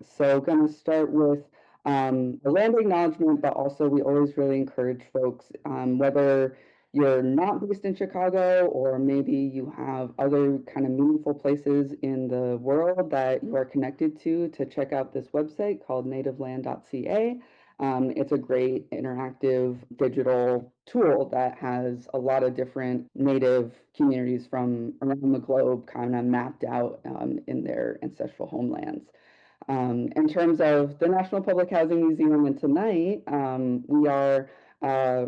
So going to start with a land acknowledgement, but also we always really encourage folks, whether you're not based in Chicago or maybe you have other kind of meaningful places in the world that you are connected to check out this website called nativeland.ca. It's a great interactive digital tool that has a lot of different Native communities from around the globe kind of mapped out in their ancestral homelands. In terms of the National Public Housing Museum and tonight, we are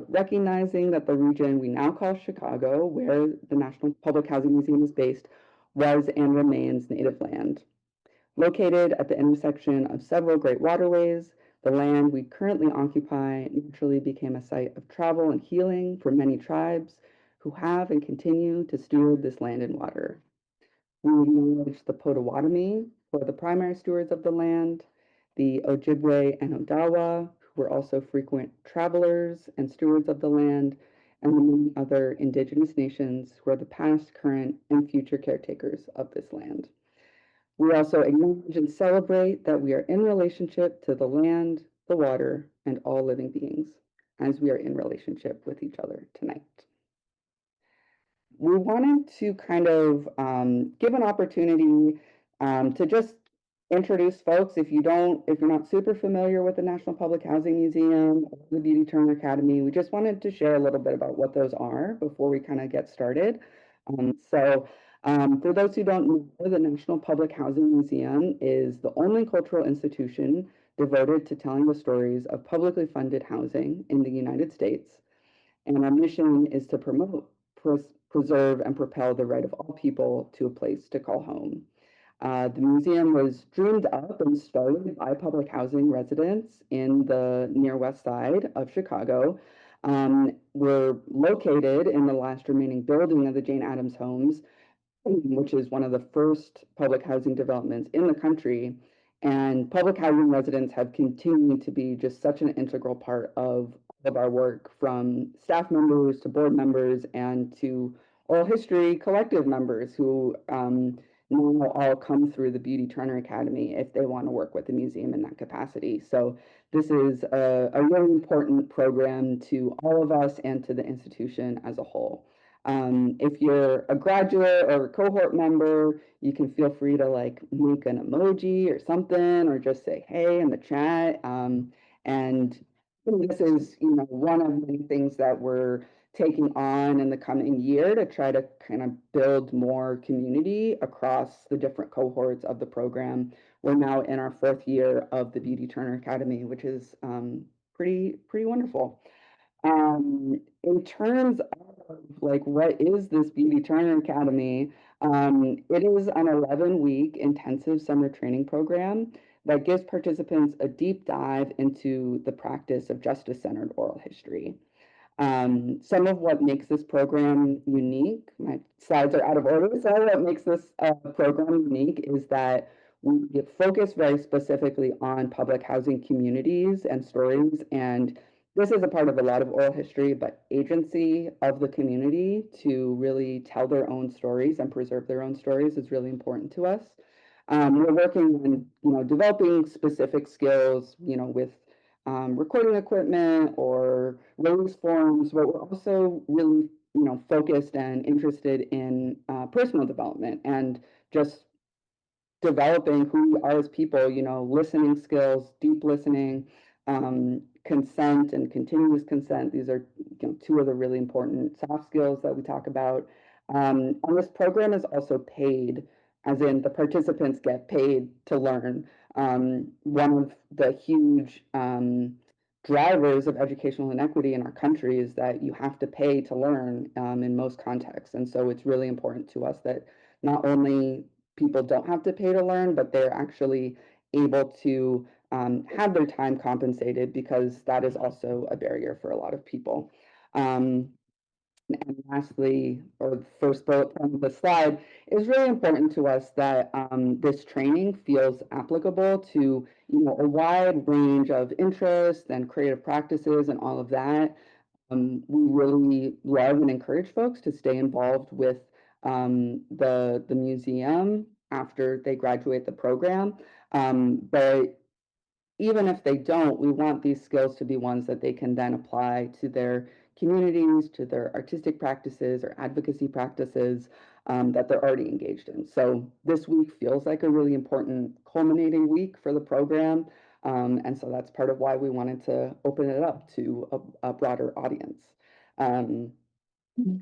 recognizing that the region we now call Chicago, where the National Public Housing Museum is based, was and remains native land. Located at the intersection of several great waterways, the land we currently occupy naturally became a site of travel and healing for many tribes who have and continue to steward this land and water. We acknowledge the Potawatomi, who are the primary stewards of the land, the Ojibwe and Odawa, who were also frequent travelers and stewards of the land, and the many other indigenous nations who are the past, current, and future caretakers of this land. We also acknowledge and celebrate that we are in relationship to the land, the water, and all living beings, as we are in relationship with each other tonight. We wanted to kind of give an opportunity to just introduce folks. If you're not super familiar with the National Public Housing Museum or the Beauty Turner Academy, we just wanted to share a little bit about what those are before we kind of get started. For those who don't know, the National Public Housing Museum is the only cultural institution devoted to telling the stories of publicly funded housing in the United States. And our mission is to promote, preserve, and propel the right of all people to a place to call home. The museum was dreamed up and started by public housing residents in the near west side of Chicago. We're located in the last remaining building of the Jane Addams homes, which is one of the first public housing developments in the country. And public housing residents have continued to be just such an integral part of our work, from staff members to board members and to oral history collective members who now all come through the Beauty Turner Academy if they want to work with the museum in that capacity. So this is a really important program to all of us and to the institution as a whole. If you're a graduate or a cohort member, you can feel free to like make an emoji or something, or just say hey in the chat. And this is, one of many things that we're taking on in the coming year to try to kind of build more community across the different cohorts of the program. We're now in our fourth year of the Beauty Turner Academy, which is pretty wonderful. In terms of like what is this Beauty Turner Academy, it is an 11-week intensive summer training program that gives participants a deep dive into the practice of justice-centered oral history. Some of what makes this program unique, my slides are out of order, so what makes this program unique is that we focus very specifically on public housing communities and stories, and this is a part of a lot of oral history, but agency of the community to really tell their own stories and preserve their own stories is really important to us. We're working on, developing specific skills, with recording equipment or release forms, but we're also really, focused and interested in personal development and just developing who we are as people, listening skills, deep listening, consent and continuous consent. These are, two of the really important soft skills that we talk about. And this program is also paid, as in the participants get paid to learn. One of the huge drivers of educational inequity in our country is that you have to pay to learn in most contexts. And so it's really important to us that not only people don't have to pay to learn, but they're actually able to have their time compensated, because that is also a barrier for a lot of people. And lastly, or the first bullet point of the slide, is really important to us that this training feels applicable to, a wide range of interests and creative practices and all of that. We really love and encourage folks to stay involved with the museum after they graduate the program. But even if they don't, we want these skills to be ones that they can then apply to their communities, to their artistic practices or advocacy practices that they're already engaged in. So this week feels like a really important culminating week for the program. And so that's part of why we wanted to open it up to a broader audience. Um,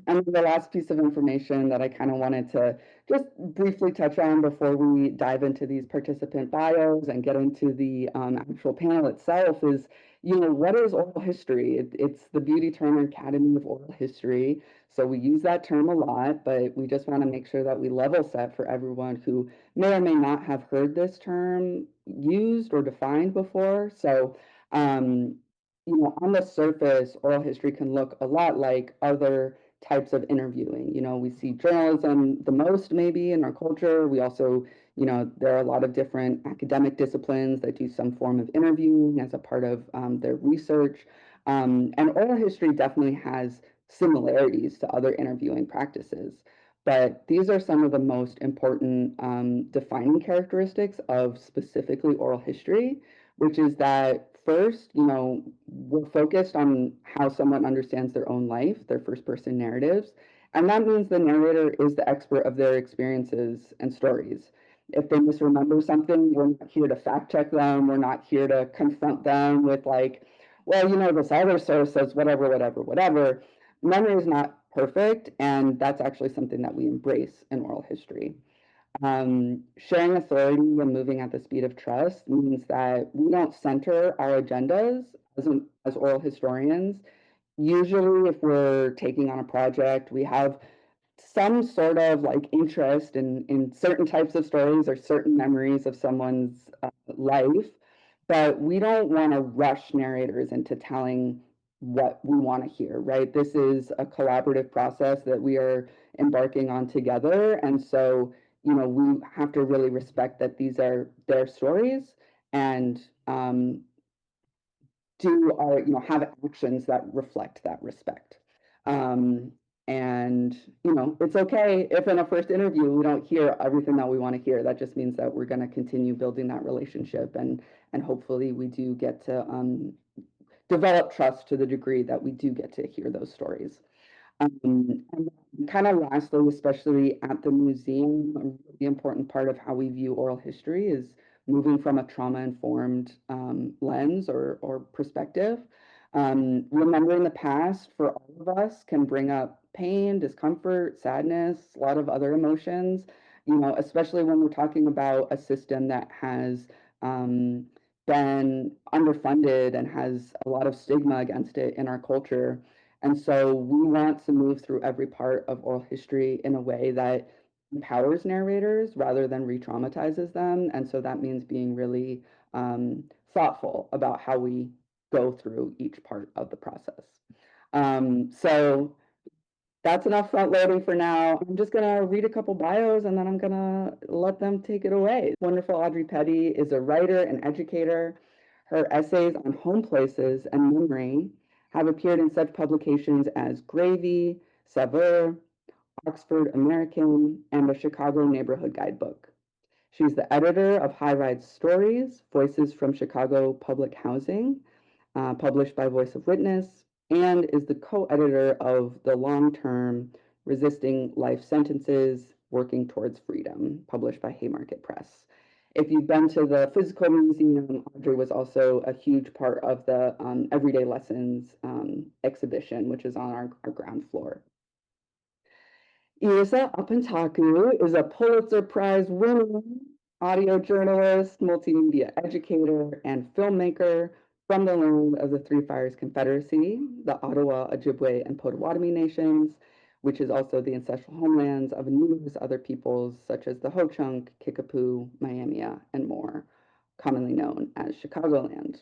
and the last piece of information that I kind of wanted to just briefly touch on before we dive into these participant bios and get into the actual panel itself is, what is oral history? It's the Beauty Turner Academy of Oral History. So we use that term a lot, but we just want to make sure that we level set for everyone who may or may not have heard this term used or defined before. So, on the surface, oral history can look a lot like other types of interviewing. We see journalism the most maybe in our culture. We also, there are a lot of different academic disciplines that do some form of interviewing as a part of their research. And oral history definitely has similarities to other interviewing practices. But these are some of the most important defining characteristics of specifically oral history, which is that first, we're focused on how someone understands their own life, their first person narratives. And that means the narrator is the expert of their experiences and stories. If they misremember something, we're not here to fact check them. We're not here to confront them with, like, well, this other source says whatever, whatever, whatever. Memory is not perfect. And that's actually something that we embrace in oral history. Sharing authority and moving at the speed of trust means that we don't center our agendas as oral historians. Usually, if we're taking on a project, we have some sort of like interest in certain types of stories or certain memories of someone's life, but we don't want to rush narrators into telling what we want to hear, right? This is a collaborative process that we are embarking on together. And so, we have to really respect that these are their stories and have actions that reflect that respect. Um, and it's okay if in a first interview we don't hear everything that we want to hear. That just means that we're going to continue building that relationship, and hopefully we do get to develop trust to the degree that we do get to hear those stories. And kind of lastly, especially at the museum, a really important part of how we view oral history is moving from a trauma-informed lens or perspective. Remembering the past for all of us can bring up pain, discomfort, sadness, a lot of other emotions, especially when we're talking about a system that has been underfunded and has a lot of stigma against it in our culture. And so we want to move through every part of oral history in a way that empowers narrators rather than re-traumatizes them. And so that means being really thoughtful about how we go through each part of the process. So that's enough front loading for now. I'm just gonna read a couple bios and then I'm gonna let them take it away. Wonderful Audrey Petty is a writer and educator. Her essays on home places and memory have appeared in such publications as Gravy, Saveur, Oxford American, and the Chicago Neighborhood Guidebook. She's the editor of High Rise Stories, Voices from Chicago Public Housing, published by Voice of Witness, and is the co-editor of the long-term Resisting Life Sentences, Working Towards Freedom, published by Haymarket Press. If you've been to the physical museum, Audrey was also a huge part of the Everyday Lessons exhibition, which is on our ground floor. Erisa Apantaku is a Pulitzer Prize winning audio journalist, multimedia educator, and filmmaker from the land of the Three Fires Confederacy, the Ottawa, Ojibwe, and Potawatomi nations, which is also the ancestral homelands of numerous other peoples such as the Ho-Chunk, Kickapoo, Miami, and more, commonly known as Chicagoland.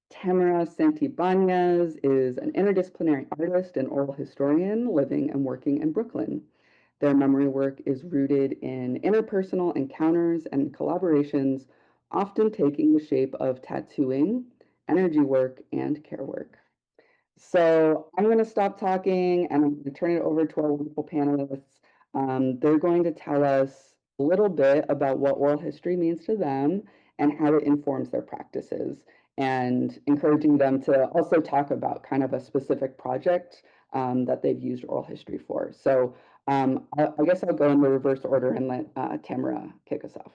Tamara Santibañez is an interdisciplinary artist and oral historian living and working in Brooklyn. Their memory work is rooted in interpersonal encounters and collaborations, often taking the shape of tattooing, energy work, and care work. So I'm going to stop talking and I'm going to turn it over to our wonderful panelists. They're going to tell us a little bit about what oral history means to them and how it informs their practices, and encouraging them to also talk about kind of a specific project that they've used oral history for. So I guess I'll go in the reverse order and let Tamara kick us off.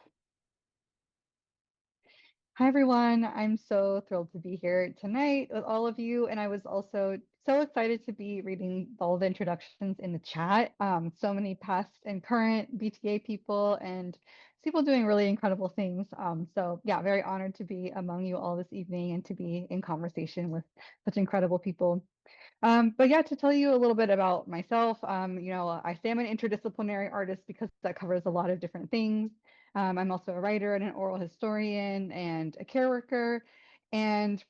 Hi, everyone. I'm so thrilled to be here tonight with all of you. And I was also so excited to be reading all the introductions in the chat. So many past and current BTA people and people doing really incredible things. So, yeah, very honored to be among you all this evening and to be in conversation with such incredible people. But yeah, to tell you a little bit about myself, I say I'm an interdisciplinary artist because that covers a lot of different things. I'm also a writer and an oral historian and a care worker. And,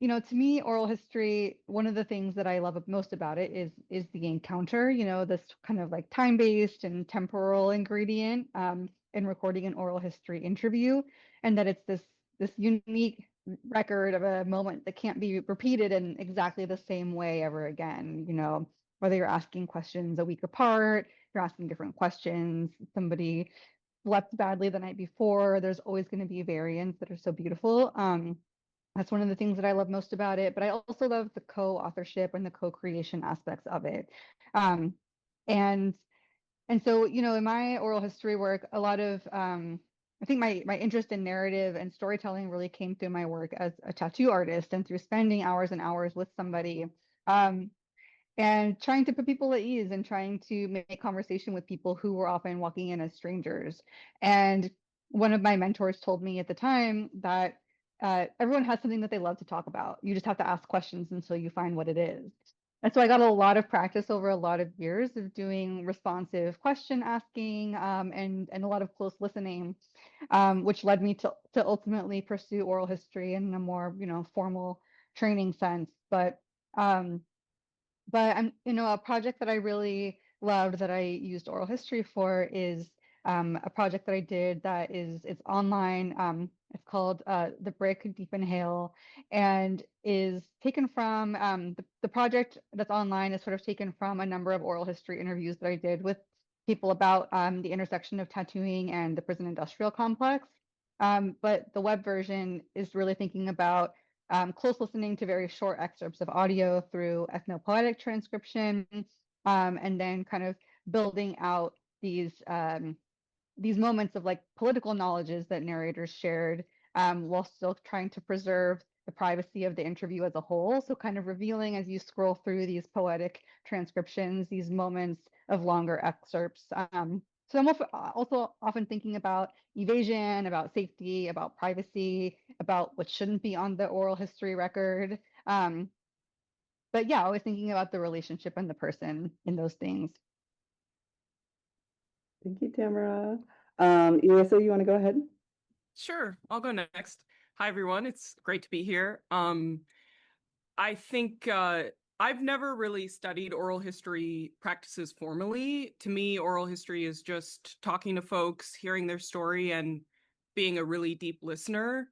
to me, oral history, one of the things that I love most about it is the encounter, this kind of like time-based and temporal ingredient in recording an oral history interview, and that it's this unique record of a moment that can't be repeated in exactly the same way ever again. Whether you're asking questions a week apart, you're asking different questions, somebody slept badly the night before, there's always going to be variants that are so beautiful. That's one of the things that I love most about it, but I also love the co-authorship and the co-creation aspects of it. Um, and and so, in my oral history work, a lot of I think my interest in narrative and storytelling really came through my work as a tattoo artist and through spending hours and hours with somebody. Um, and trying to put people at ease and trying to make conversation with people who were often walking in as strangers. And one of my mentors told me at the time that everyone has something that they love to talk about. You just have to ask questions until you find what it is. And so I got a lot of practice over a lot of years of doing responsive question asking and a lot of close listening, which led me to ultimately pursue oral history in a more formal training sense. Um, but a project that I really loved that I used oral history for is a project that I did that it's online. It's called The Brick Deep Inhale, and is taken from the project that's online is sort of taken from a number of oral history interviews that I did with people about the intersection of tattooing and the prison industrial complex. But the web version is really thinking about close listening to very short excerpts of audio through ethnopoetic transcription, and then kind of building out these moments of like political knowledges that narrators shared, while still trying to preserve the privacy of the interview as a whole. So kind of revealing as you scroll through these poetic transcriptions, these moments of longer excerpts. So I'm also often thinking about evasion, about safety, about privacy, about what shouldn't be on the oral history record. But yeah, always thinking about the relationship and the person in those things. Thank you, Tamara. Erisa, you want to go ahead? Sure, I'll go next. Hi, everyone. It's great to be here. I think I've never really studied oral history practices formally. To me, oral history is just talking to folks, hearing their story, and being a really deep listener.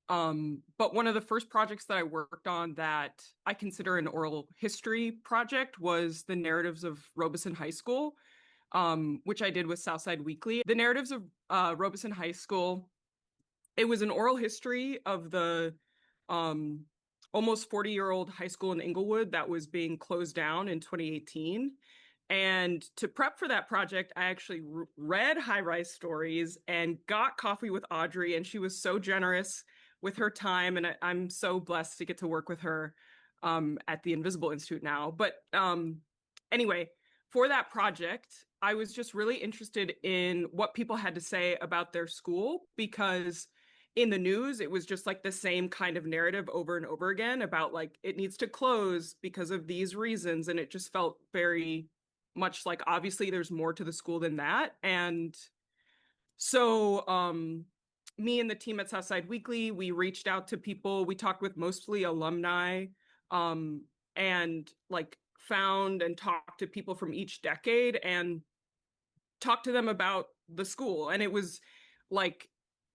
But one of the first projects that I worked on that I consider an oral history project was the narratives of Robeson High School, which I did with Southside Weekly. The narratives of Robeson High School, it was an oral history of the almost 40-year-old high school in Inglewood that was being closed down in 2018. And to prep for that project, I actually read High Rise Stories and got coffee with Audrey, and she was so generous with her time, and I'm so blessed to get to work with her at the Invisible Institute now. But anyway, for that project, I was just really interested in what people had to say about their school, because in the news, it was just like the same kind of narrative over and over again about like it needs to close because of these reasons. And it just felt very much like obviously there's more to the school than that. And so me and the team at Southside Weekly, we reached out to people. We talked with mostly alumni, and like found and talked to people from each decade and talked to them about the school. And it was like,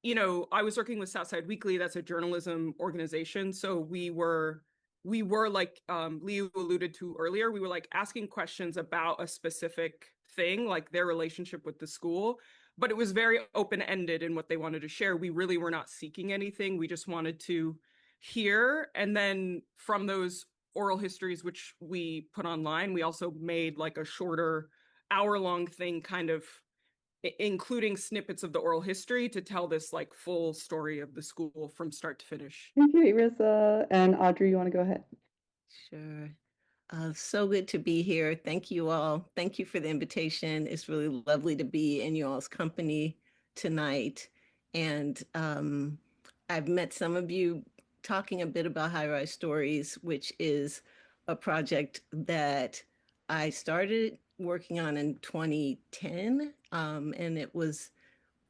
I was working with Southside Weekly. That's a journalism organization. So we were like Liu alluded to earlier, we were like asking questions about a specific thing, like their relationship with the school. but it was very open-ended in what they wanted to share. We really were not seeking anything. We just wanted to hear. And then from those oral histories, which we put online, we also made like a shorter hour-long thing, kind of including snippets of the oral history to tell this like full story of the school from start to finish. Thank you, Erisa. And Audrey, you want to go ahead? Sure. So good to be here. Thank you all. Thank you for the invitation. It's really lovely to be in you all's company tonight. And I've met some of you talking a bit about High Rise Stories, which is a project that I started working on in 2010. And it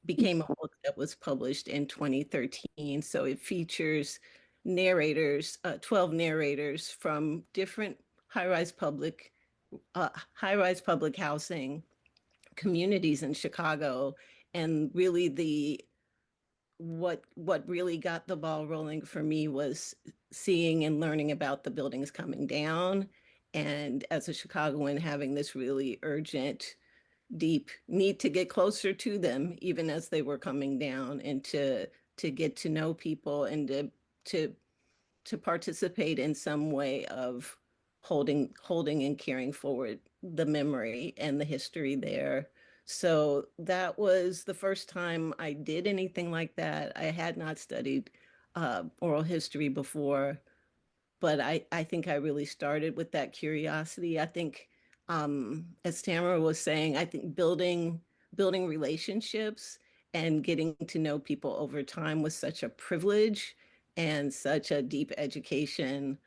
became a book that was published in 2013. So it features narrators, 12 narrators from different high-rise public housing communities in Chicago. And really what really got the ball rolling for me was seeing and learning about the buildings coming down. And as a Chicagoan, having this really urgent, deep need to get closer to them, even as they were coming down, and to get to know people, and to participate in some way of holding and carrying forward the memory and the history there. So that was the first time I did anything like that. I had not studied oral history before, but I think I really started with that curiosity. I think, as Tamara was saying, I think building relationships and getting to know people over time was such a privilege and such a deep education.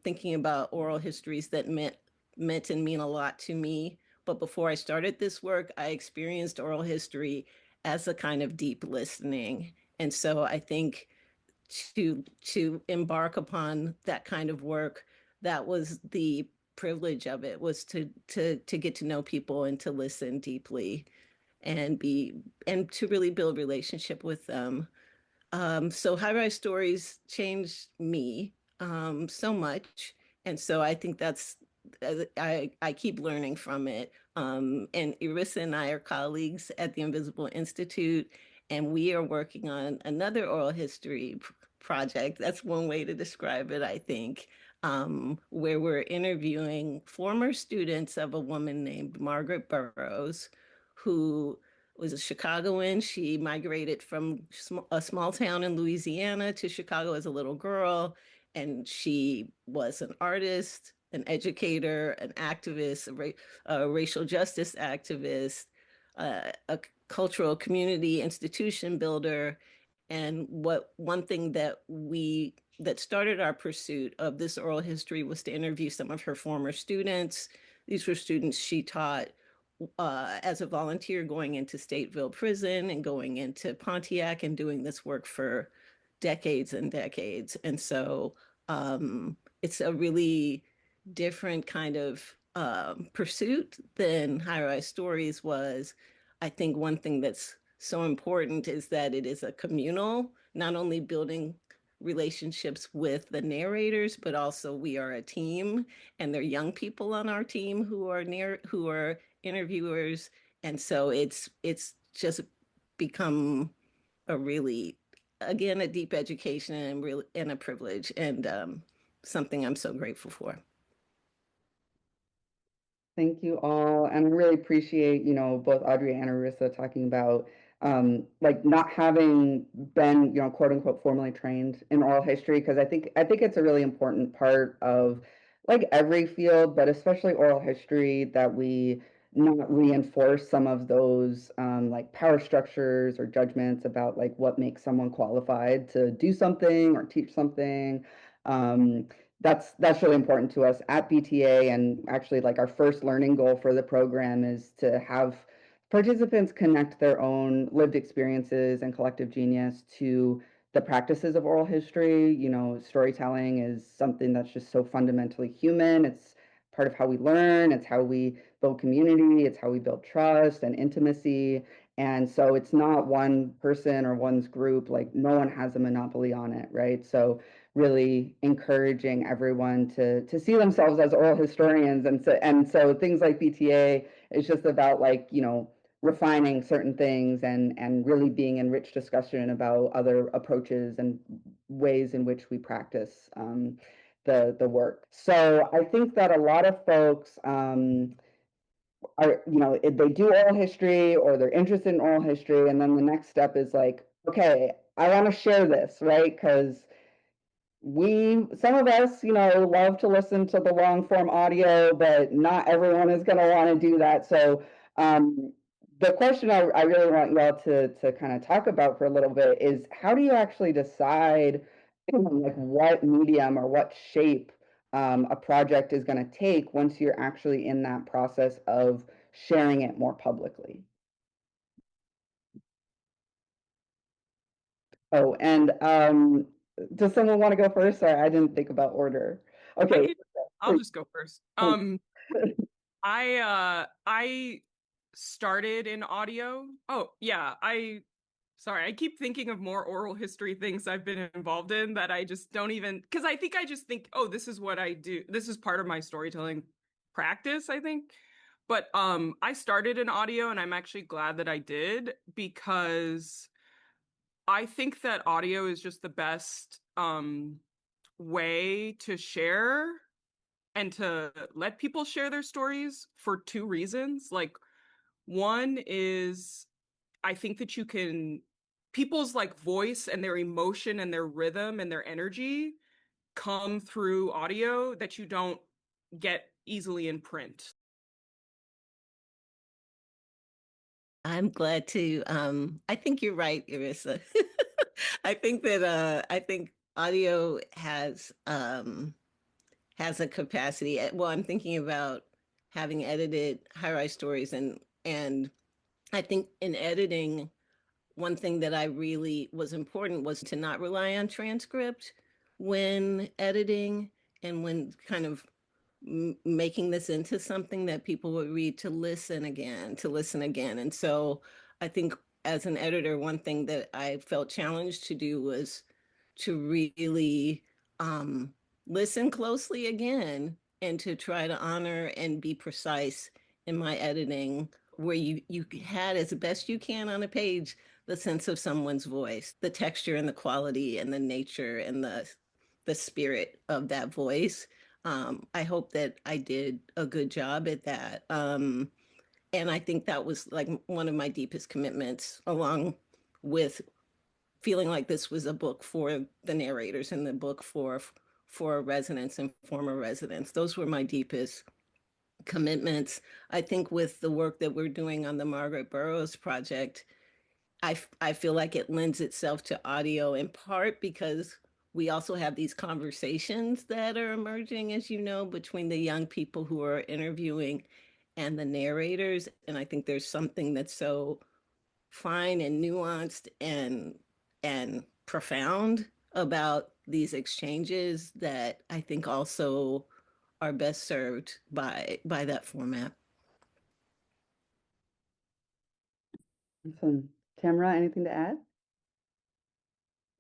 Thinking about oral histories that meant and mean a lot to me. But before I started this work, I experienced oral history as a kind of deep listening. And so I think to embark upon that kind of work, that was the privilege of it, was to get to know people and to listen deeply and to really build relationship with them. So High Rise Stories changed me so much. And so I think that's, I keep learning from it. And Erisa and I are colleagues at the Invisible Institute, and we are working on another oral history project. That's one way to describe it, I think, where we're interviewing former students of a woman named Margaret Burroughs, who was a Chicagoan. She migrated from a small town in Louisiana to Chicago as a little girl, and she was an artist, an educator, an activist, a racial justice activist, a cultural community institution builder. And one thing that started our pursuit of this oral history was to interview some of her former students. These were students she taught as a volunteer, going into Stateville Prison and going into Pontiac and doing this work for decades and decades. And so it's a really different kind of pursuit than High Rise Stories was. I think one thing that's so important is that it is a communal, not only building relationships with the narrators, but also we are a team, and there are young people on our team who are interviewers. And so it's just become a really, again, a deep education and a privilege, and something I'm so grateful for. Thank you all. And I really appreciate, both Audrey and Erisa talking about like not having been, quote unquote, formally trained in oral history, because I think it's a really important part of like every field, but especially oral history, that we not reinforce some of those like power structures or judgments about like what makes someone qualified to do something or teach something. Um, that's really important to us at BTA. And actually, like, our first learning goal for the program is to have participants connect their own lived experiences and collective genius to the practices of oral history. Storytelling is something that's just so fundamentally human. It's part of how we learn, it's how we build community, it's how we build trust and intimacy. And so it's not one person or one's group, like no one has a monopoly on it, right? So really encouraging everyone to see themselves as oral historians. And so things like BTA is just about, like, refining certain things and really being in rich discussion about other approaches and ways in which we practice the work. So I think that a lot of folks are, if they do oral history or they're interested in oral history, and then the next step is like, okay, I want to share this, right? Because some of us, love to listen to the long form audio, but not everyone is going to want to do that. So, the question I really want y'all to kind of talk about for a little bit is, how do you actually decide like what medium or what shape a project is going to take once you're actually in that process of sharing it more publicly? Oh, and does someone want to go first? Sorry, I didn't think about order. Okay. I'll just go first. I started in audio. Oh, yeah, sorry, I keep thinking of more oral history things I've been involved in that I just don't even, because I just think, oh, this is what I do. This is part of my storytelling practice, I think. But I started in audio, and I'm actually glad that I did, because I think that audio is just the best way to share and to let people share their stories for two reasons. Like, one is, I think that people's like voice and their emotion and their rhythm and their energy come through audio that you don't get easily in print. I'm glad to. I think you're right, Erisa. I think that I think audio has a capacity. Well, I'm thinking about having edited high-rise stories, and I think in editing, one thing that I really was important was to not rely on transcript when editing and when kind of making this into something that people would read to listen again, to listen again. And so I think as an editor, one thing that I felt challenged to do was to really listen closely again and to try to honor and be precise in my editing, where you had as best you can on a page the sense of someone's voice, the texture and the quality and the nature and the spirit of that voice. I hope that I did a good job at that. And I think that was like one of my deepest commitments, along with feeling like this was a book for the narrators and the book for residents and former residents. Those were my deepest commitments. I think with the work that we're doing on the Margaret Burroughs project, I feel like it lends itself to audio in part because we also have these conversations that are emerging, as you know, between the young people who are interviewing and the narrators. And I think there's something that's so fine and nuanced and profound about these exchanges that I think also are best served by that format. Awesome. Tamara, anything to add?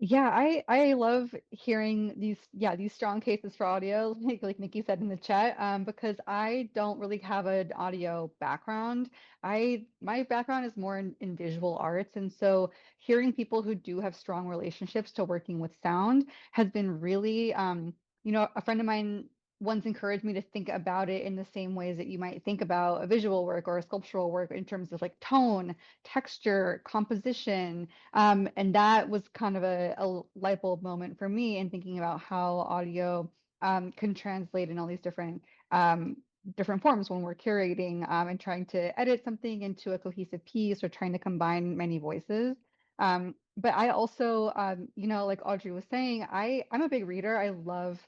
Yeah, I love hearing these strong cases for audio, like Nikki said in the chat, because I don't really have an audio background. My background is more in visual arts, and so hearing people who do have strong relationships to working with sound has been really, a friend of mine once encouraged me to think about it in the same ways that you might think about a visual work or a sculptural work in terms of like tone, texture, composition. And that was kind of a light bulb moment for me in thinking about how audio can translate in all these different forms when we're curating and trying to edit something into a cohesive piece or trying to combine many voices. But I also, like Audrey was saying, I'm a big reader. I love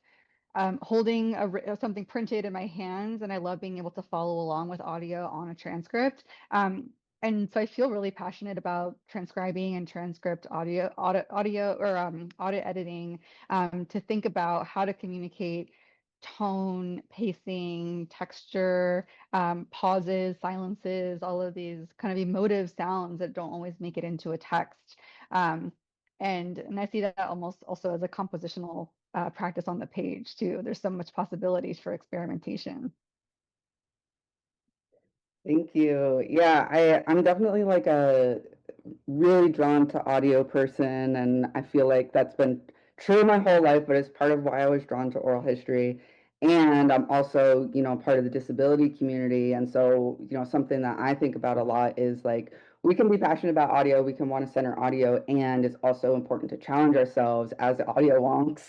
holding something printed in my hands, and I love being able to follow along with audio on a transcript. And so I feel really passionate about transcribing and transcript audio or audit editing to think about how to communicate tone, pacing, texture, pauses, silences, all of these kind of emotive sounds that don't always make it into a text. And I see that almost also as a compositional practice on the page too. There's so much possibilities for experimentation. Thank you. Yeah, I'm definitely like a really drawn to audio person, and I feel like that's been true my whole life, but it's part of why I was drawn to oral history. And I'm also, part of the disability community. And so, something that I think about a lot is like we can be passionate about audio, we can want to center audio, and it's also important to challenge ourselves as audio wonks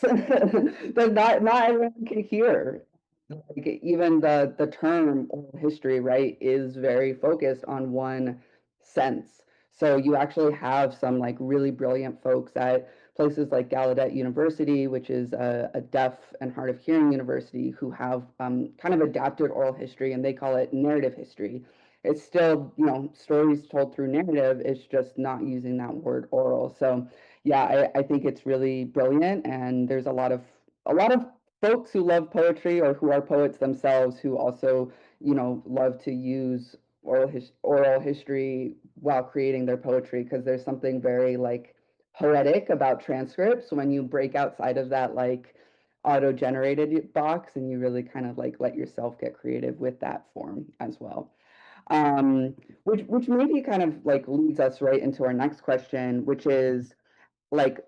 that not everyone can hear. Like even the term oral history, right, is very focused on one sense. So you actually have some like really brilliant folks at places like Gallaudet University, which is a deaf and hard of hearing university, who have kind of adapted oral history, and they call it narrative history. It's still, stories told through narrative. It's just not using that word oral. So yeah, I think it's really brilliant, and there's a lot of folks who love poetry or who are poets themselves who also, love to use oral history while creating their poetry, because there's something very like poetic about transcripts when you break outside of that like auto-generated box and you really kind of like let yourself get creative with that form as well. Um, which maybe kind of like leads us right into our next question, which is like,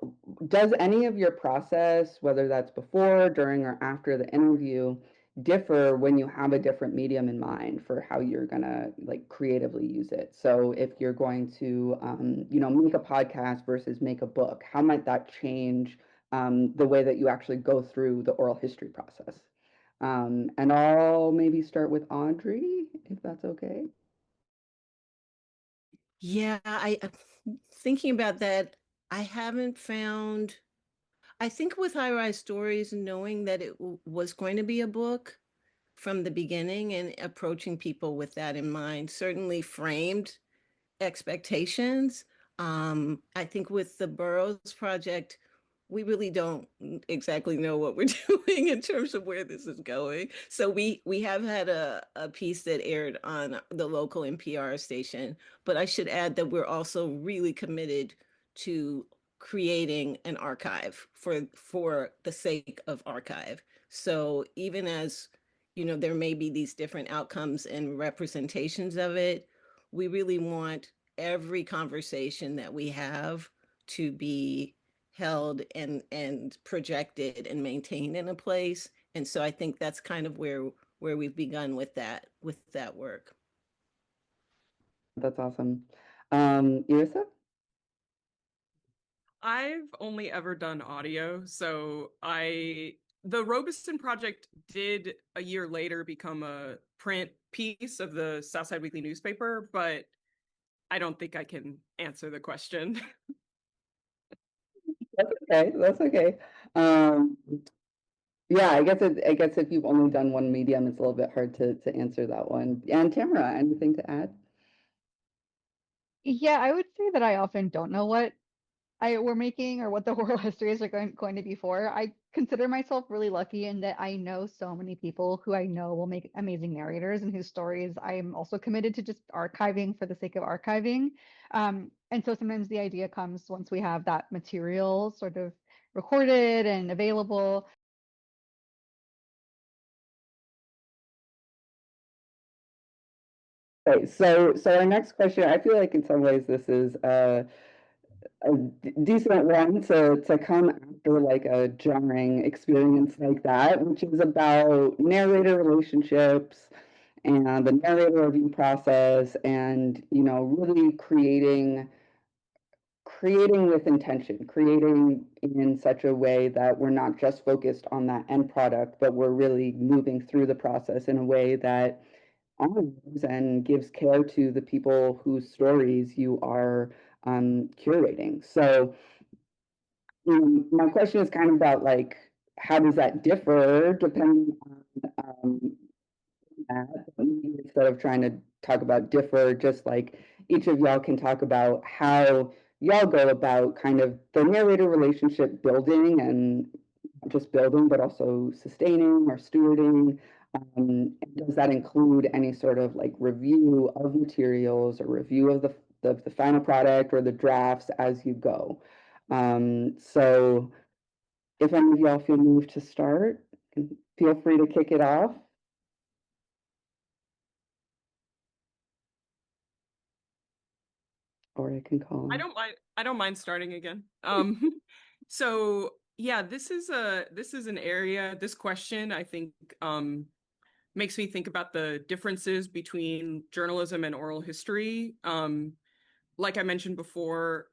does any of your process, whether that's before, during, or after the interview, differ when you have a different medium in mind for how you're gonna like creatively use it? So if you're going to, make a podcast versus make a book, how might that change the way that you actually go through the oral history process? And I'll maybe start with Audrey, if that's okay. Yeah, thinking about that, I haven't found, I think with High Rise Stories, knowing that it was going to be a book from the beginning and approaching people with that in mind certainly framed expectations. I think with the Burroughs Project, we really don't exactly know what we're doing in terms of where this is going. So we have had a piece that aired on the local NPR station, but I should add that we're also really committed to creating an archive for the sake of archive. So even as there may be these different outcomes and representations of it, we really want every conversation that we have to be held and projected and maintained in a place. And so I think that's kind of where we've begun with that work. That's awesome. Erisa? I've only ever done audio, so the Robeson Project did a year later become a print piece of the Southside Weekly newspaper, but I don't think I can answer the question. That's okay. That's okay. Um, yeah, I guess if you've only done one medium, it's a little bit hard to answer that one. And Tamara, anything to add? Yeah, I would say that I often don't know what we're making or what the oral histories are going to be for. I consider myself really lucky in that I know so many people who I know will make amazing narrators and whose stories I'm also committed to just archiving for the sake of archiving. And so sometimes the idea comes once we have that material sort of recorded and available. Okay, so our next question, I feel like in some ways this is a decent one to come after like a jarring experience like that, which is about narrator relationships and the narrator review process, and really creating with intention, creating in such a way that we're not just focused on that end product, but we're really moving through the process in a way that honors and gives care to the people whose stories you are curating. So, my question is kind of about like, how does that differ depending on that? Instead of trying to talk about differ, just like each of y'all can talk about how y'all go about kind of the narrator relationship building, and not just building, but also sustaining or stewarding. Does that include any sort of like review of materials or review of the final product or the drafts as you go? So if any of y'all feel moved to start, feel free to kick it off. or I can call. I don't mind starting again. So yeah, this is an area, this question, I think, makes me think about the differences between journalism and oral history. Like I mentioned before,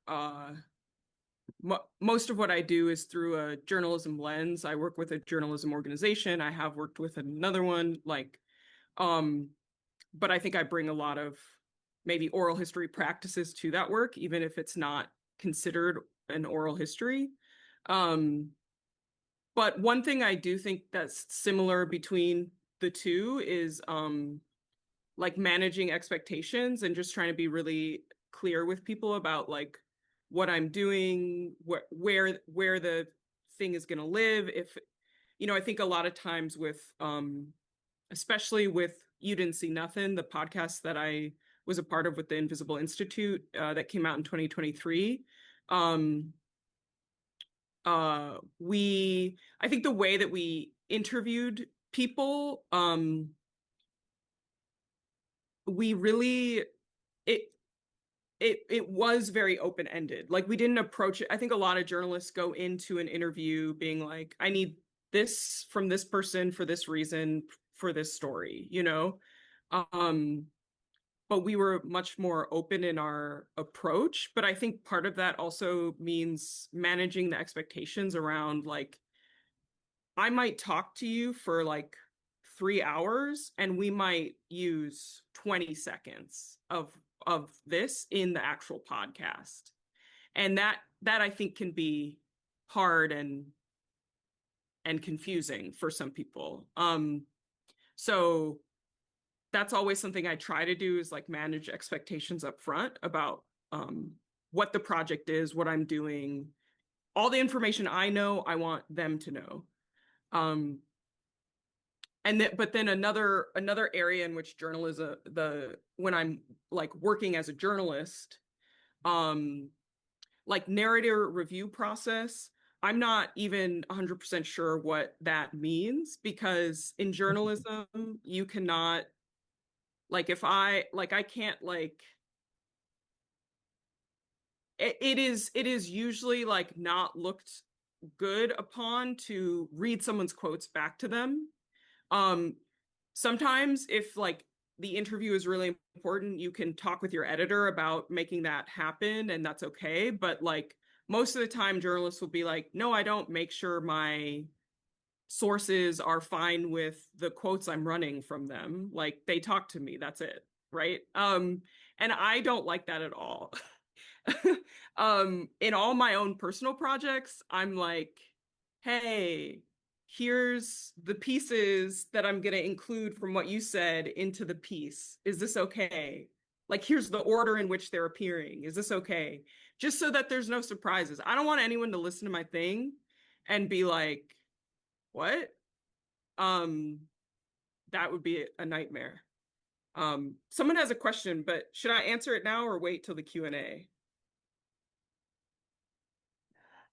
most of what I do is through a journalism lens. I work with a journalism organization. I have worked with another one, but I think I bring a lot of maybe oral history practices to that work, even if it's not considered an oral history. But one thing I do think that's similar between the two is like managing expectations and just trying to be really clear with people about like what I'm doing, where the thing is going to live. If, you know, I think a lot of times with, especially with You Didn't See Nothin, the podcast that I was a part of with the Invisible Institute that came out in 2023. I think the way that we interviewed people, we really, it was very open-ended. Like we didn't approach it. I think a lot of journalists go into an interview being like, I need this from this person for this reason, for this story, you know? But we were much more open in our approach. But I think part of that also means managing the expectations around like, I might talk to you for like 3 hours and we might use 20 seconds of this in the actual podcast. And that I think can be hard and confusing for some people. So that's always something I try to do, is like manage expectations up front about what the project is, what I'm doing, all the information I know, I want them to know. But then another area in which journalism, when I'm like working as a journalist, like narrator review process, I'm not even 100% sure what that means, because in journalism, you cannot, like I can't like, it is usually like not looked good upon to read someone's quotes back to them. Sometimes if like the interview is really important, you can talk with your editor about making that happen, and that's okay. But like most of the time journalists will be like, no, I don't make sure my sources are fine with the quotes I'm running from them. Like they talk to me, that's it, right? And I don't like that at all. In all my own personal projects, I'm like, hey, here's the pieces that I'm going to include from what you said into the piece. Is this okay? Like, here's the order in which they're appearing. Is this okay? Just so that there's no surprises. I don't want anyone to listen to my thing and be like, what? That would be a nightmare. Someone has a question, but should I answer it now or wait till the Q&A?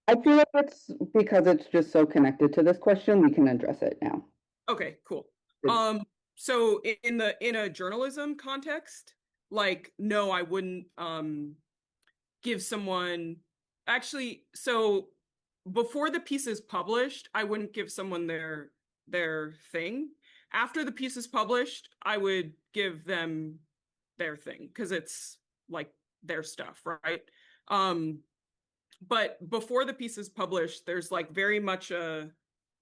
I feel like it's because it's just so connected to this question, we can address it now. Okay, cool. It's- So in a journalism context, like, no, I wouldn't give someone, actually, so before the piece is published, I wouldn't give someone their thing. After the piece is published, I would give them their thing, because it's like their stuff, right? But before the piece is published, there's like very much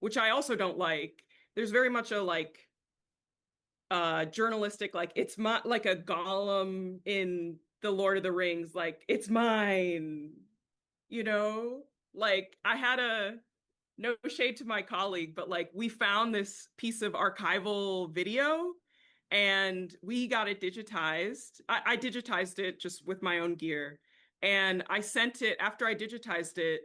which I also don't like, there's very much a like journalistic, like it's like a Gollum in the Lord of the Rings, like it's mine, you know? Like I had no shade to my colleague, but like we found this piece of archival video and we got it digitized. I digitized it just with my own gear. And I sent it, after I digitized it,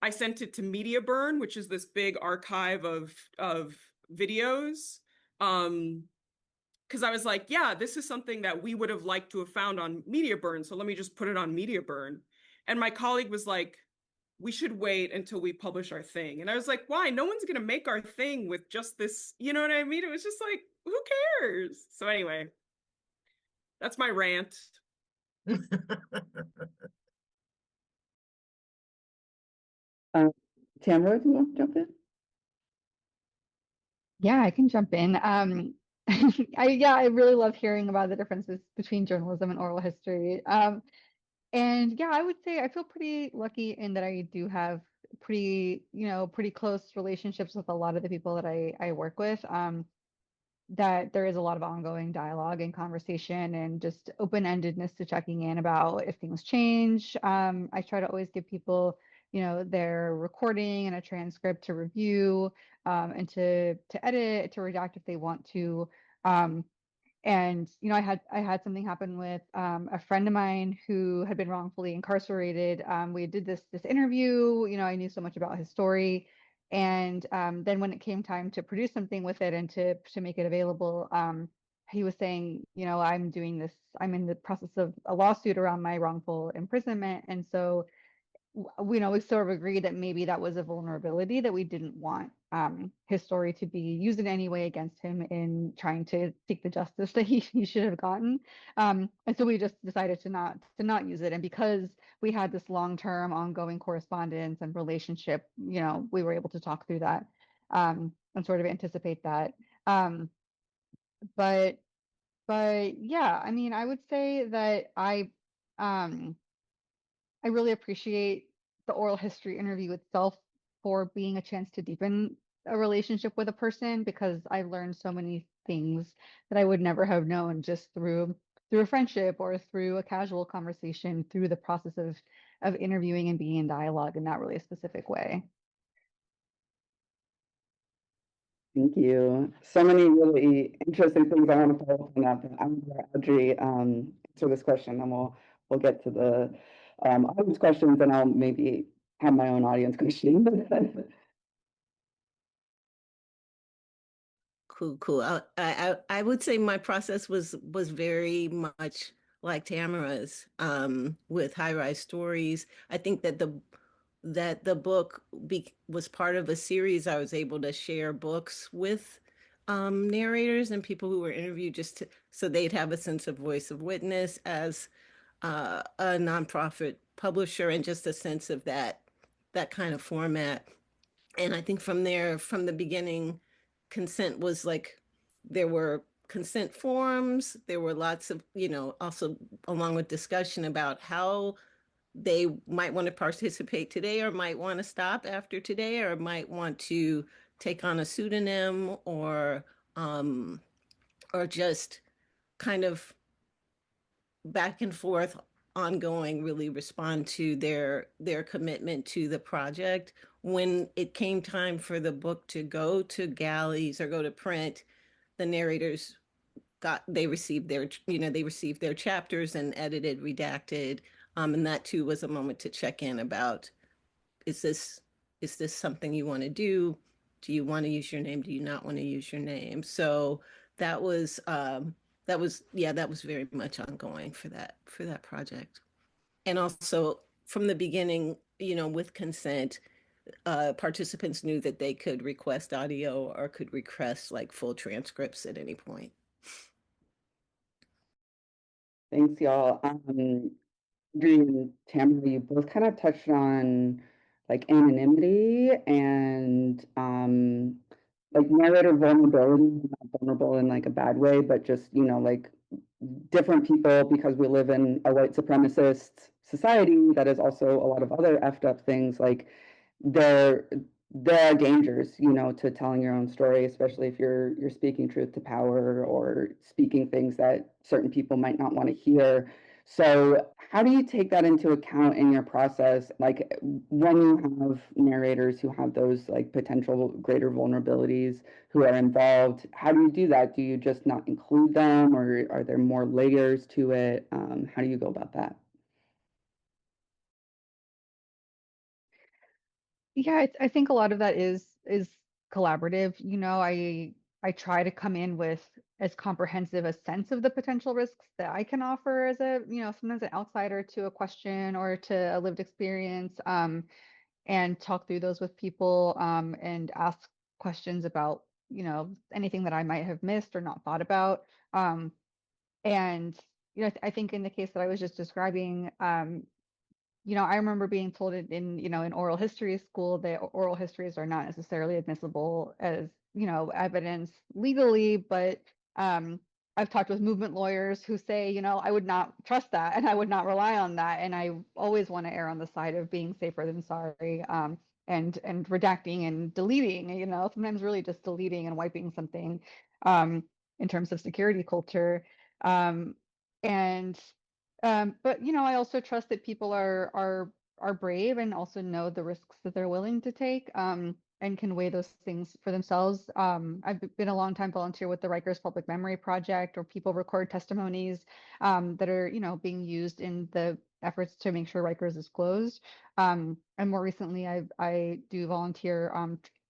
I sent it to MediaBurn, which is this big archive of videos. Because I was like, yeah, this is something that we would have liked to have found on MediaBurn, so let me just put it on MediaBurn. And my colleague was like, we should wait until we publish our thing. And I was like, why? No one's going to make our thing with just this, you know what I mean? It was just like, who cares? So anyway, that's my rant. Tamara, do you want to jump in? Yeah, I can jump in. I really love hearing about the differences between journalism and oral history. And yeah, I would say I feel pretty lucky in that I do have pretty close relationships with a lot of the people that I work with. That there is a lot of ongoing dialogue and conversation and just open-endedness to checking in about if things change. I try to always give people, their recording and a transcript to review, and to edit, to redact if they want to. Um, and I had something happen with a friend of mine who had been wrongfully incarcerated. We did this interview. I knew so much about his story, and then when it came time to produce something with it and to make it available, he was saying, I'm doing this. I'm in the process of a lawsuit around my wrongful imprisonment, and so we sort of agreed that maybe that was a vulnerability that we didn't want his story to be used in any way against him in trying to seek the justice that he should have gotten. And so we just decided to not use it. And because we had this long-term ongoing correspondence and relationship, we were able to talk through that, and sort of anticipate that. Um, but but yeah, I mean, I would say that um I really appreciate the oral history interview itself for being a chance to deepen a relationship with a person, because I've learned so many things that I would never have known just through a friendship or through a casual conversation through the process of interviewing and being in dialogue in that really specific way. Thank you. So many really interesting things I want to follow up on that, but I'm going to let Audrey answer this question, and we'll get to the audience questions, and I'll maybe have my own audience question. Cool. I would say my process was very much like Tamara's, with High Rise Stories. I think that the book was part of a series. I was able to share books with narrators and people who were interviewed so they'd have a sense of voice of witness as a nonprofit publisher, and just a sense of that kind of format. And I think from there, from the beginning, consent was like, there were consent forms, there were lots of, also along with discussion about how they might want to participate today, or might want to stop after today, or might want to take on a pseudonym, or just kind of back and forth, ongoing, really respond to their commitment to the project. When it came time for the book to go to galleys or go to print, the narrators received their chapters and edited, redacted, and that too was a moment to check in about, is this something you want to do? Do you want to use your name? Do you not want to use your name? So that was that was very much ongoing for that project. And also from the beginning, with consent, participants knew that they could request audio or could request like full transcripts at any point. Thanks, y'all. Audrey and Tamara, you both kind of touched on like anonymity and like narrator vulnerability, not vulnerable in like a bad way, but just, like different people, because we live in a white supremacist society that is also a lot of other effed up things. Like there there are dangers, to telling your own story, especially if you're speaking truth to power or speaking things that certain people might not want to hear. So how do you take that into account in your process? Like when you have narrators who have those like potential greater vulnerabilities who are involved, how do you do that? Do you just not include them, or are there more layers to it? How do you go about that? Yeah, I think a lot of that is collaborative. I try to come in with as comprehensive a sense of the potential risks that I can offer as sometimes an outsider to a question or to a lived experience, and talk through those with people, and ask questions about, anything that I might have missed or not thought about. And I think in the case that I was just describing, I remember being told in oral history school that oral histories are not necessarily admissible as, evidence legally, but I've talked with movement lawyers who say, I would not trust that and I would not rely on that. And I always want to err on the side of being safer than sorry. And redacting and deleting, sometimes really just deleting and wiping something um, in terms of security culture. Um, and but I also trust that people are brave and also know the risks that they're willing to take, and can weigh those things for themselves. I've been a long time volunteer with the Rikers Public Memory Project, where people record testimonies that are being used in the efforts to make sure Rikers is closed. And more recently, I do volunteer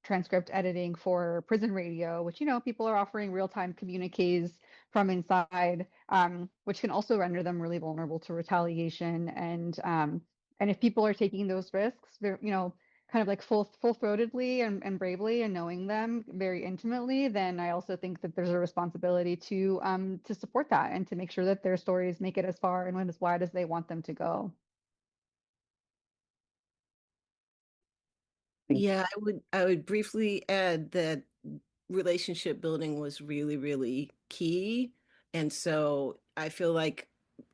transcript editing for prison radio, which people are offering real-time communiques from inside, which can also render them really vulnerable to retaliation. And if people are taking those risks, kind of like full-throatedly and bravely and knowing them very intimately, then I also think that there's a responsibility to support that and to make sure that their stories make it as far and as wide as they want them to go. Yeah, I would briefly add that relationship building was really, really key. And so I feel like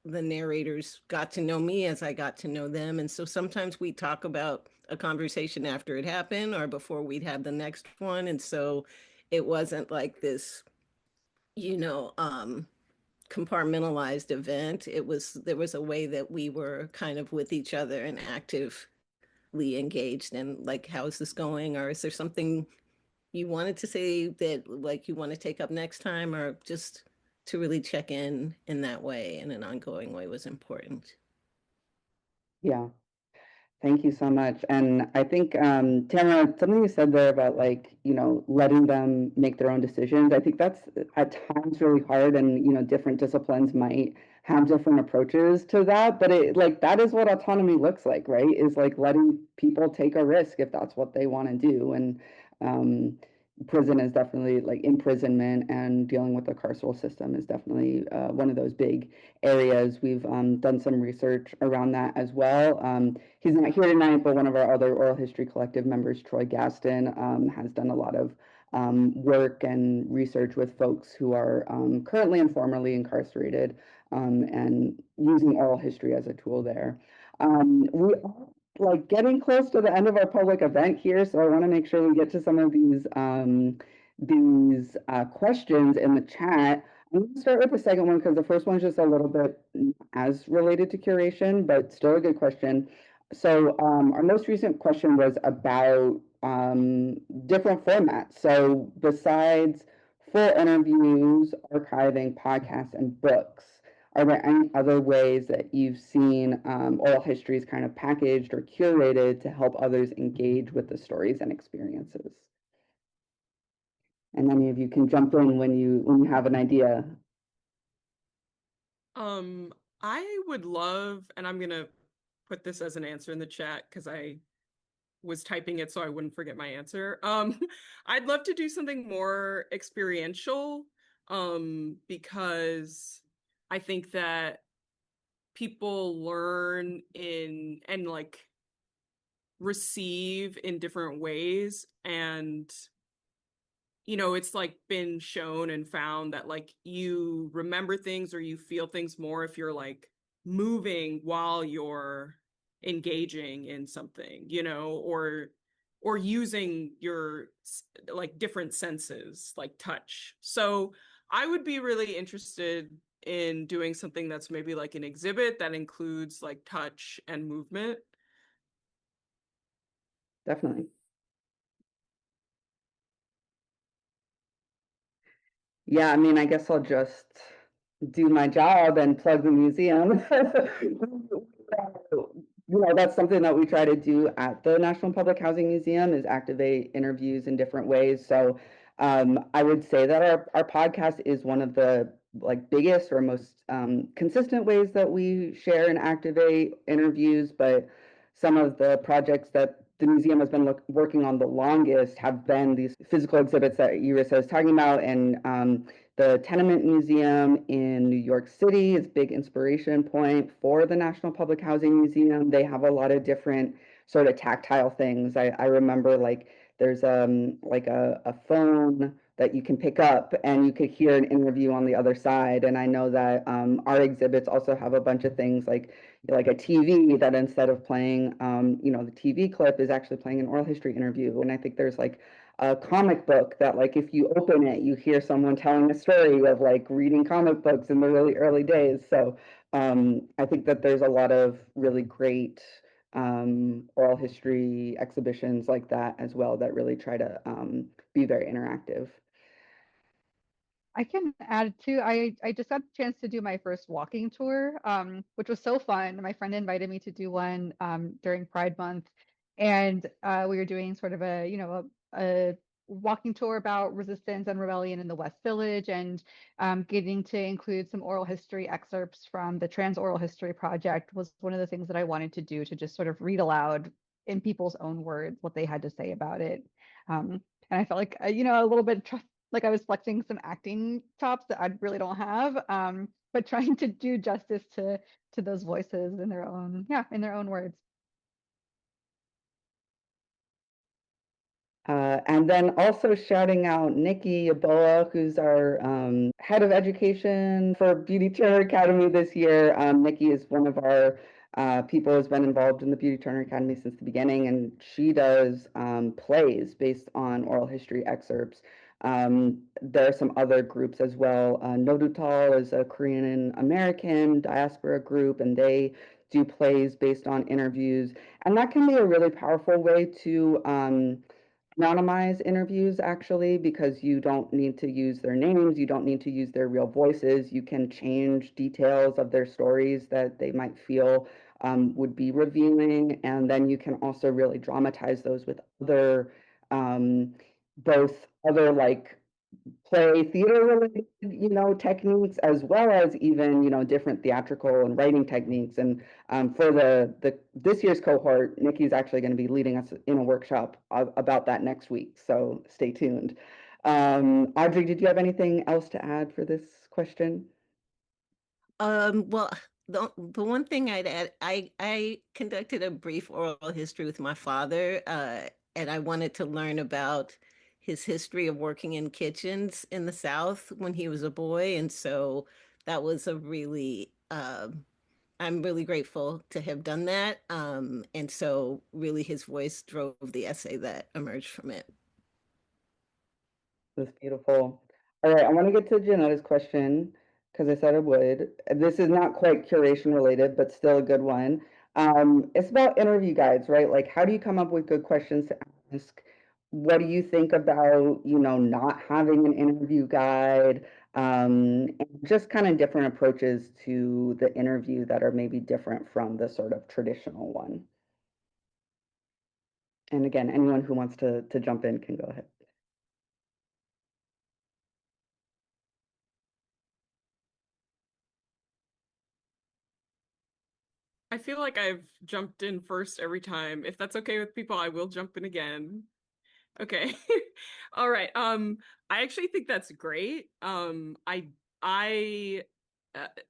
the narrators got to know me as I got to know them. And so sometimes we talk about a conversation after it happened or before we'd have the next one. And so it wasn't like this, compartmentalized event. There was a way that we were kind of with each other and actively engaged and like, how is this going? Or is there something you wanted to say that like you want to take up next time, or just to really check in that way in an ongoing way was important. Yeah. Thank you so much. And I think, Tamara, something you said there about like, letting them make their own decisions. I think that's at times really hard, and, different disciplines might have different approaches to that. But that is what autonomy looks like, right? Is like letting people take a risk if that's what they want to do. And prison is definitely like imprisonment, and dealing with the carceral system is definitely one of those big areas. We've done some research around that as well. He's not here tonight, but one of our other oral history collective members, Troy Gaston, has done a lot of work and research with folks who are currently and formerly incarcerated, and using oral history as a tool there. We are like getting close to the end of our public event here, so I want to make sure we get to some of these questions in the chat. I'm going to start with the second one because the first one's just a little bit as related to curation, but still a good question. So our most recent question was about different formats. So besides full interviews, archiving, podcasts, and books, are there any other ways that you've seen oral histories kind of packaged or curated to help others engage with the stories and experiences? And any of you can jump in when you have an idea. I would love, and I'm gonna put this as an answer in the chat because I was typing it so I wouldn't forget my answer. I'd love to do something more experiential, because I think that people learn in and like receive in different ways, and it's like been shown and found that like you remember things or you feel things more if you're like moving while you're engaging in something, or using your like different senses like touch. So I would be really interested in doing something that's maybe like an exhibit that includes like touch and movement. Definitely. Yeah, I mean, I guess I'll just do my job and plug the museum. That's something that we try to do at the National Public Housing Museum, is activate interviews in different ways. So I would say that our podcast is one of the like biggest or most consistent ways that we share and activate interviews, but some of the projects that the museum has been working on the longest have been these physical exhibits that Erisa is talking about, and The Tenement Museum in New York City is a big inspiration point for the National Public Housing Museum. They have a lot of different sort of tactile things. I remember like there's like a phone that you can pick up and you could hear an interview on the other side. And I know that our exhibits also have a bunch of things like a TV that instead of playing the TV clip is actually playing an oral history interview. And I think there's like a comic book that like if you open it, you hear someone telling a story of like reading comic books in the really early days. So I think that there's a lot of really great oral history exhibitions like that as well that really try to be very interactive. I can add too. I just got a chance to do my first walking tour, which was so fun. My friend invited me to do one during Pride Month, and we were doing sort of a walking tour about resistance and rebellion in the West Village, and getting to include some oral history excerpts from the Trans Oral History Project was one of the things that I wanted to do, to just sort of read aloud in people's own words what they had to say about it. And I felt like a little bit like I was flexing some acting chops that I really don't have, but trying to do justice to those voices in their own, in their own words. And then also shouting out Nikki Aboa, who's our head of education for Beauty Turner Academy this year. Nikki is one of our people who's been involved in the Beauty Turner Academy since the beginning, and she does plays based on oral history excerpts. There are some other groups as well. Nodutal is a Korean American diaspora group, and they do plays based on interviews. And that can be a really powerful way to anonymize interviews actually, because you don't need to use their names, you don't need to use their real voices. You can change details of their stories that they might feel would be revealing, and then you can also really dramatize those with other both other like play theater related techniques, as well as even different theatrical and writing techniques. And for the this year's cohort, Nikki's actually going to be leading us in a workshop about that next week, so stay tuned. Audrey, did you have anything else to add for this question? Well, the one thing I'd add, I conducted a brief oral history with my father, and I wanted to learn about his history of working in kitchens in the South when he was a boy. And so that was I'm really grateful to have done that. And so really his voice drove the essay that emerged from it. That's beautiful. All right, I want to get to Janetta's question because I said I would. This is not quite curation related, but still a good one. It's about interview guides, right? Like, how do you come up with good questions to ask? What do you think about, not having an interview guide? And just kind of different approaches to the interview that are maybe different from the sort of traditional one. And again, anyone who wants to jump in can go ahead. I feel like I've jumped in first every time. If that's okay with people, I will jump in again. Okay. All right. I actually think that's great. I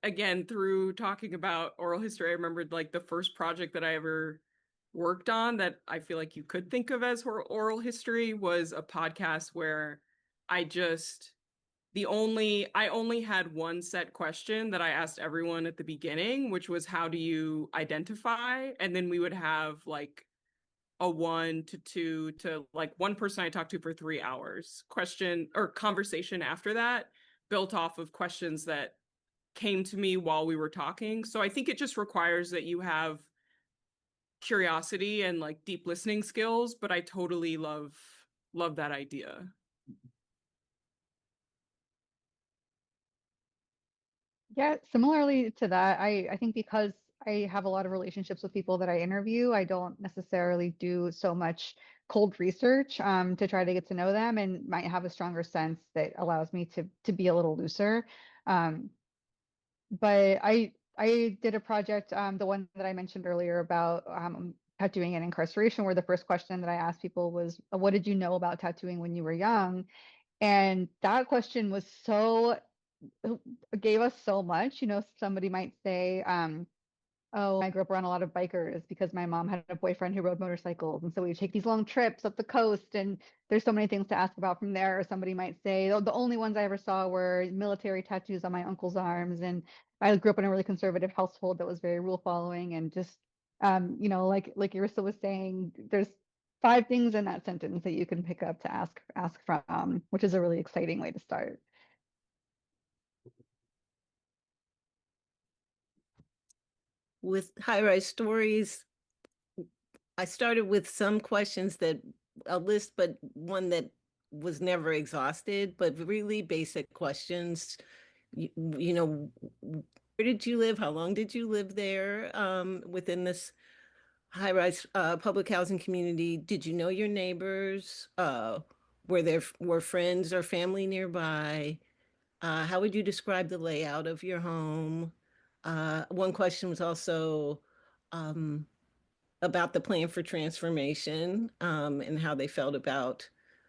again, through talking about oral history, I remembered like the first project that I ever worked on that I feel like you could think of as oral history was a podcast where I just I only had one set question that I asked everyone at the beginning, which was how do you identify? And then we would have like a 1 to 2 to like one person I talked to for 3 hours question or conversation after that, built off of questions that came to me while we were talking. So I think it just requires that you have curiosity and like deep listening skills, but I totally love that idea. Yeah, similarly to that, I think because I have a lot of relationships with people that I interview, I don't necessarily do so much cold research to try to get to know them, and might have a stronger sense that allows me to be a little looser. Um, but I did a project, the one that I mentioned earlier about tattooing and incarceration, where the first question that I asked people was, "What did you know about tattooing when you were young?" And that question was so, gave us so much. Somebody might say, oh, I grew up around a lot of bikers because my mom had a boyfriend who rode motorcycles. And so we would take these long trips up the coast, and there's so many things to ask about from there. Or somebody might say, oh, the only ones I ever saw were military tattoos on my uncle's arms. And I grew up in a really conservative household that was very rule following. And just, like Erisa was saying, there's 5 things in that sentence that you can pick up to ask from, which is a really exciting way to start. With high-rise stories, I started with some questions that a list, but one that was never exhausted, but really basic questions. You know, where did you live? How long did you live there within this high-rise public housing community? Did you know your neighbors? Were friends or family nearby? How would you describe the layout of your home? One question was also um, about the plan for transformation and how they felt about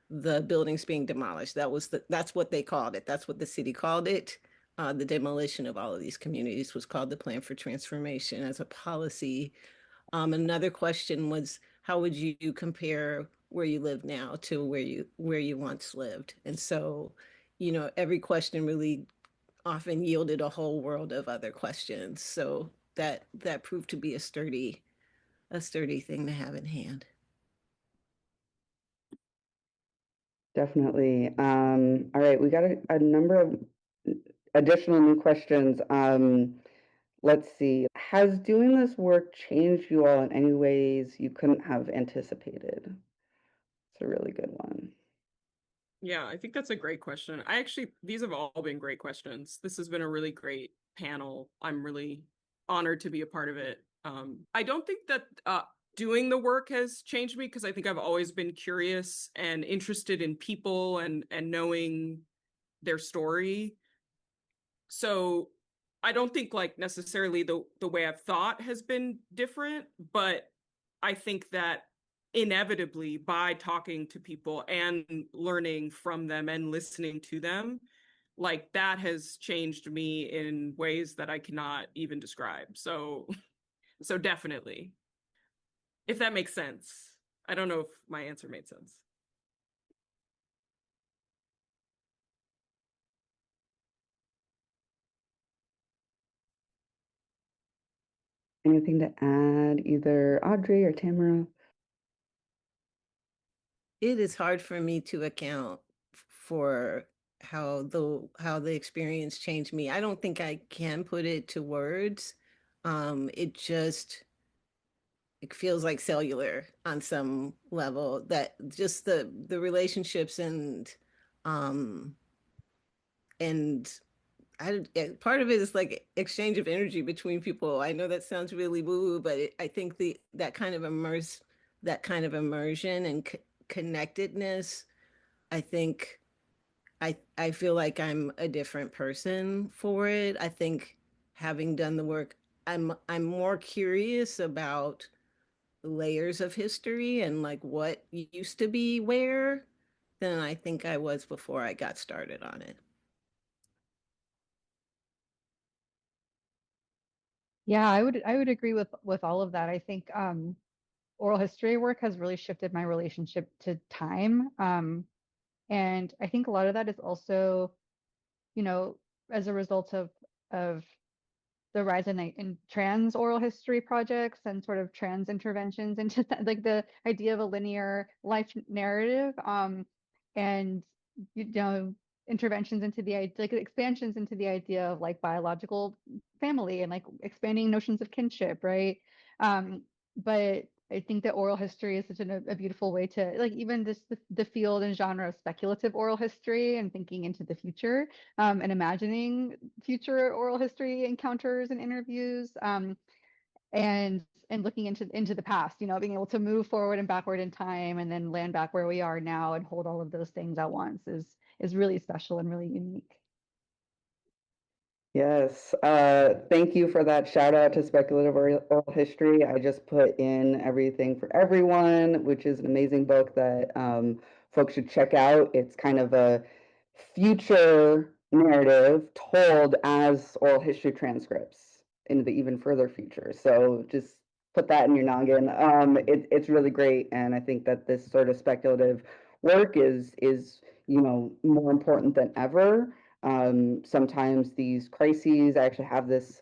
the buildings being demolished. That's what they called it. That's what the city called it. The demolition of all of these communities was called the plan for transformation as a policy. Another question was, how would you compare where you live now to where you once lived? And so, every question really often yielded a whole world of other questions. So that proved to be a sturdy thing to have in hand. Definitely. All right, we got a number of additional new questions. Let's see. Has doing this work changed you all in any ways you couldn't have anticipated? It's a really good one. Yeah, I think that's a great question. These have all been great questions. This has been a really great panel. I'm really honored to be a part of it. I don't think that doing the work has changed me, because I think I've always been curious and interested in people and knowing their story. So I don't think like necessarily the way I've thought has been different, but I think that inevitably by talking to people and learning from them and listening to them, like that has changed me in ways that I cannot even describe. So definitely, if that makes sense. I don't know if my answer made sense. Anything to add, either Audrey or Tamara? It is hard for me to account for how the experience changed me. I don't think I can put it to words. It feels like cellular on some level, that just the relationships um and part of it is like exchange of energy between people. I know that sounds really woo-woo, but I think that kind of immersion and connectedness, I think I feel like I'm a different person for it. I think having done the work, I'm more curious about layers of history and like what used to be where than I think I was before I got started on it. Yeah, I would agree with all of that. I think oral history work has really shifted my relationship to time. And I think a lot of that is also, you know, as a result of the rise in trans oral history projects and sort of trans interventions into like the idea of a linear life narrative, and you know interventions into the idea, like expansions into the idea of like biological family and like expanding notions of kinship, right? But I think that oral history is such a beautiful way to like even the field and genre of speculative oral history and thinking into the future, and imagining future oral history encounters and interviews, and looking into the past, being able to move forward and backward in time and then land back where we are now and hold all of those things at once is really special and really unique. Yes, thank you for that shout out to speculative oral history. I just put in Everything for Everyone, which is an amazing book that folks should check out. It's kind of a future narrative told as oral history transcripts into the even further future. So just put that in your noggin. It's really great, and I think that this sort of speculative work is more important than ever. Sometimes these crises, I actually have this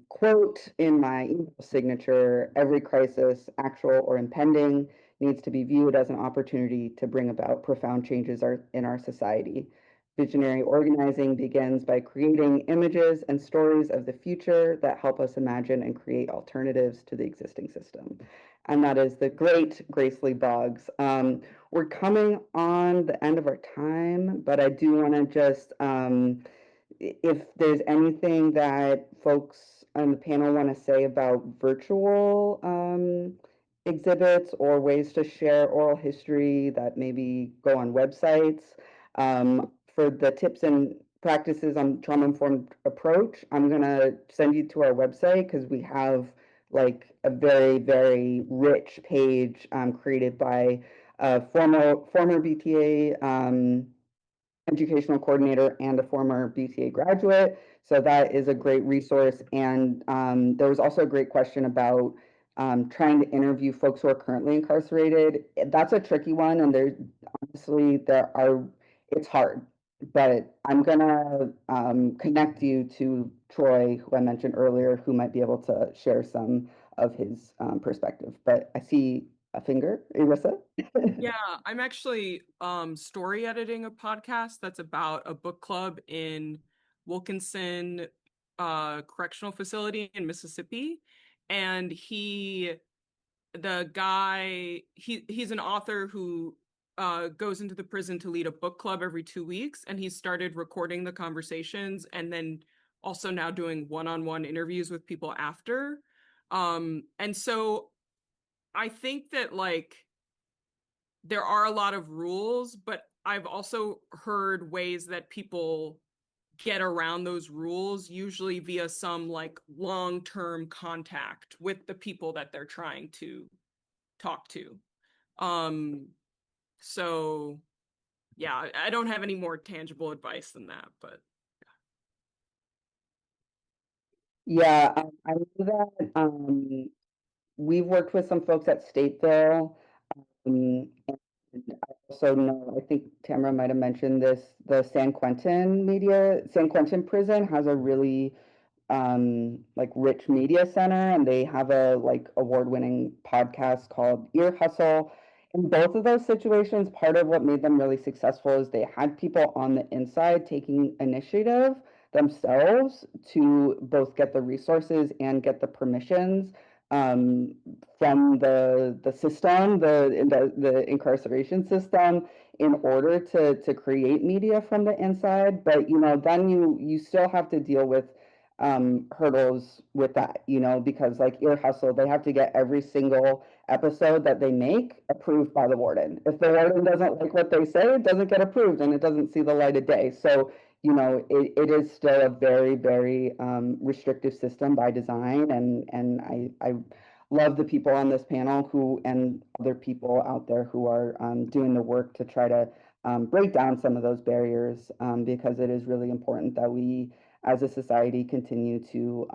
quote in my email signature: every crisis, actual or impending, needs to be viewed as an opportunity to bring about profound changes in our society. Visionary organizing begins by creating images and stories of the future that help us imagine and create alternatives to the existing system. And that is the great Grace Lee Boggs. We're coming on the end of our time, but I do want to just, if there's anything that folks on the panel want to say about virtual exhibits or ways to share oral history that maybe go on websites. For the tips and practices on trauma-informed approach, I'm going to send you to our website because we have like a very, very rich page created by a former BTA educational coordinator and a former BTA graduate. So that is a great resource. And there was also a great question about trying to interview folks who are currently incarcerated. That's a tricky one, and it's hard. But I'm gonna connect you to Troy, who I mentioned earlier, who might be able to share some of his perspective. But I see a finger, Erisa. Yeah, I'm actually story editing a podcast that's about a book club in Wilkinson Correctional Facility in Mississippi. And he's an author who goes into the prison to lead a book club every 2 weeks, and he started recording the conversations and then also now doing one-on-one interviews with people after. And so I think that like there are a lot of rules, but I've also heard ways that people get around those rules, usually via some like long-term contact with the people that they're trying to talk to. So yeah, I don't have any more tangible advice than that, but Yeah, I know that we've worked with some folks at Stateville. And I also know, I think Tamara might have mentioned this, the San Quentin prison has a really like rich media center, and they have a like award-winning podcast called Ear Hustle. In both of those situations, part of what made them really successful is they had people on the inside taking initiative themselves to both get the resources and get the permissions um, from the system, the incarceration system, in order to create media from the inside. But then you still have to deal with hurdles with that, because like Ear Hustle, they have to get every single episode that they make approved by the warden. If the warden doesn't like what they say, it doesn't get approved and it doesn't see the light of day. So, it is still a very, very restrictive system by design. And I love the people on this panel and other people out there who are doing the work to try to break down some of those barriers, because it is really important that we as a society continue to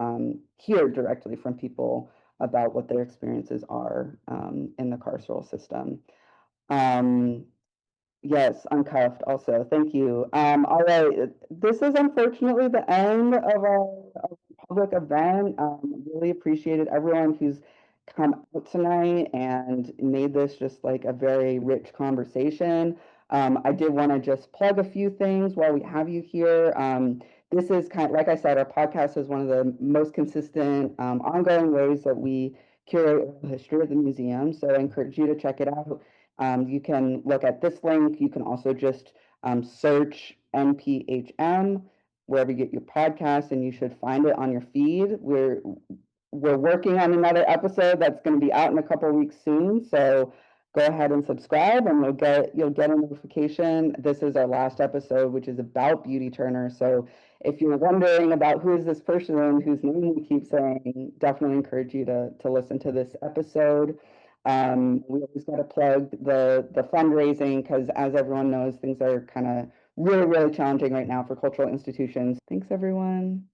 hear directly from people about what their experiences are in the carceral system. Yes, uncuffed also. Thank you. All right. This is unfortunately the end of our public event. Really appreciated everyone who's come out tonight and made this just like a very rich conversation. I did want to just plug a few things while we have you here. This is kind of, like I said, our podcast is one of the most consistent, ongoing ways that we curate the history of the museum. So I encourage you to check it out. You can look at this link. You can also just search NPHM wherever you get your podcast, and you should find it on your feed. We're working on another episode that's going to be out in a couple of weeks soon. So go ahead and subscribe, and you'll get a notification. This is our last episode, which is about Beauty Turner. So if you're wondering about who is this person whose name we keep saying, definitely encourage you to listen to this episode. We always got to plug the fundraising because, as everyone knows, things are kind of really, really challenging right now for cultural institutions. Thanks, everyone.